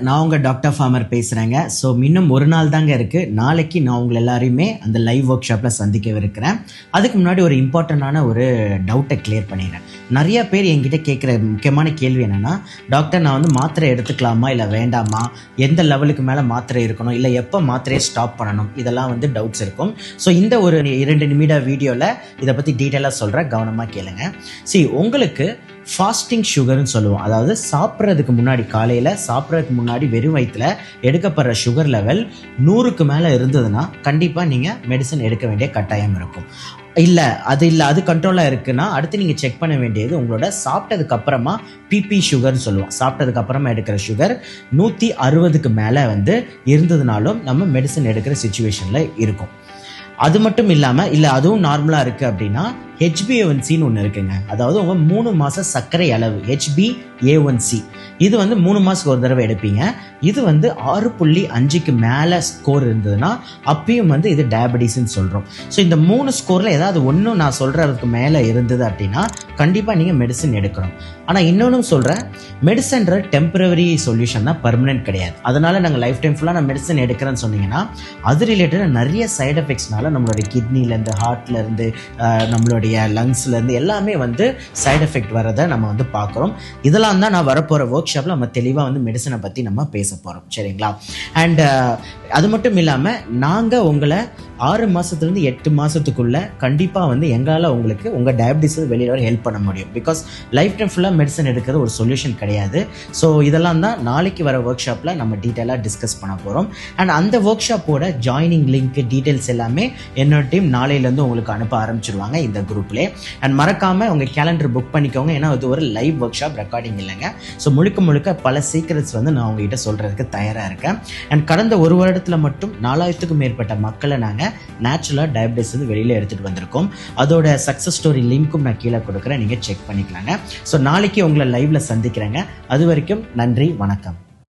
நான் உங்கள் doctor farmer பேசுகிறேங்க. ஸோ இன்னும் ஒரு நாள் தாங்க இருக்குது. நாளைக்கு நான் உங்களை எல்லாரையுமே அந்த லைவ் ஒர்க் ஷாப்பில் சந்திக்கவிருக்கிறேன். அதுக்கு முன்னாடி ஒரு இம்பார்ட்டண்ட்டான ஒரு டவுட்டை கிளியர் பண்ணிடுறேன். நிறைய பேர் என்கிட்ட கேட்குற முக்கியமான கேள்வி என்னென்னா, டாக்டர் நான் வந்து மாத்திரை எடுத்துக்கலாமா இல்லை வேண்டாமா, எந்த லெவலுக்கு மேலே மாத்திரை இருக்கணும், இல்லை எப்போ மாத்திரையை ஸ்டாப் பண்ணணும், இதெல்லாம் வந்து டவுட்ஸ் இருக்கும். ஸோ இந்த ஒரு 2 நிமிட வீடியோவில் இதை பற்றி டீட்டெயிலாக சொல்கிறேன், கவனமாக கேளுங்க. உங்களுக்கு ஃபாஸ்டிங் சுகர்னு சொல்லுவோம். அதாவது சாப்பிட்றதுக்கு முன்னாடி, காலையில் சாப்பிட்றதுக்கு முன்னாடி வெறும் வயிற்றில் எடுக்கப்படுற சுகர் லெவல் 100க்கு மேலே இருந்ததுன்னா கண்டிப்பாக நீங்கள் மெடிசன் எடுக்க வேண்டிய கட்டாயம் இருக்கும். அது கண்ட்ரோலாக இருக்குன்னா அடுத்து நீங்கள் செக் பண்ண வேண்டியது உங்களோட சாப்பிட்டதுக்கு அப்புறமா பிபி சுகர்னு சொல்லுவோம். சாப்பிட்டதுக்கு அப்புறமா எடுக்கிற சுகர் 160க்கு மேலே வந்து இருந்ததுனாலும் நம்ம மெடிசன் எடுக்கிற சிச்சுவேஷனில் இருக்கும். அது மட்டும் இல்லாமல் அதுவும் நார்மலாக இருக்குது அப்படின்னா HbA1cன்னு ஒன்று இருக்குங்க. அதாவது உங்கள் 3 மாத சர்க்கரை அளவு HbA1c இது வந்து 3 மாதத்துக்கு ஒரு தடவை எடுப்பீங்க. இது வந்து 6.5க்கு மேலே ஸ்கோர் இருந்ததுன்னா அப்பயும் வந்து இது டயபெட்டிஸ்ன்னு சொல்கிறோம். ஸோ இந்த 3 ஸ்கோரில் ஏதாவது ஒன்று நான் சொல்கிறதுக்கு மேலே இருந்தது அப்படின்னா கண்டிப்பாக நீங்கள் மெடிசன் எடுக்கணும். ஆனால் இன்னொன்று சொல்கிறேன், மெடிசன்ற டெம்பரவரி சொல்யூஷன் தான், பர்மனெண்ட் கிடையாது. அதனால் நாங்கள் லைஃப் டைம் ஃபுல்லாக நான் மெடிசன் எடுக்கிறேன்னு சொன்னீங்கன்னா அது ரிலேட்டடாக நிறைய சைட் எஃபெக்ட்ஸ்னால நம்மளுடைய கிட்னிலேருந்து, ஹார்ட்லேருந்து, நம்மளுடைய லங்ஸ்லேருந்து எல்லாமே வந்து சைட் எஃபெக்ட் வரதை நம்ம வந்து பார்க்குறோம். இதெல்லாம் தான் நான் வரப்போகிற ஒர்க் ஷாப்பில் நம்ம தெளிவாக வந்து மெடிசனை பற்றி நம்ம பேச போகிறோம், சரிங்களா? அண்ட் அது மட்டும் இல்லாமல் நாங்கள் உங்களை 6 மாதத்துலேருந்து 8 மாதத்துக்குள்ளே கண்டிப்பாக வந்து எங்களால் உங்களுக்கு உங்கள் டயபிட்டிஸ் வெளியில் வர ஹெல்ப் பண்ண முடியும். பிகாஸ் லைஃப் டைம் ஃபுல்லாக மெடிசன் எடுக்கிறது ஒரு சொல்யூஷன் கிடையாது. ஸோ இதெல்லாம் தான் நாளைக்கு வர ஒர்க் ஷாப்பில் நம்ம டீட்டெயிலாக டிஸ்கஸ் பண்ண போகிறோம். அண்ட் அந்த ஒர்க் ஷாப்போட ஜாயினிங் லிங்க் டீட்டெயில்ஸ் எல்லாமே என்னோட டீம் நாளையிலேருந்து உங்களுக்கு அனுப்ப ஆரம்பிச்சிருவாங்க இந்த குரூப்லேயே. அண்ட் மறக்காமல் உங்கள் கேலண்டர் புக் பண்ணிக்கோங்க, ஏன்னா அது ஒரு லைவ் ஒர்க் ஷாப், ரெக்கார்டிங் இல்லைங்க. ஸோ முழுக்க பல சீக்ரெட்ஸ் வந்து நான் உங்ககிட்ட சொல்கிறதுக்கு தயாராக இருக்கேன். அண்ட் கடந்த ஒரு வருடத்தில் மட்டும் 4000க்கும் மேற்பட்ட மக்களை நாங்கள் நேச்சுரலாக டயபிட்டிஸ் வந்து வெளியில் எடுத்துகிட்டு வந்திருக்கோம். அதோட சக்ஸஸ் ஸ்டோரி லிங்க்கும் நான் கீழே கொடுக்குறேன், நீங்கள் செக் பண்ணிக்கலாங்க. ஸோ நாளைக்கு உங்களை லைவ்ல சந்திக்கிறேங்க. அது வரைக்கும் நன்றி, வணக்கம்.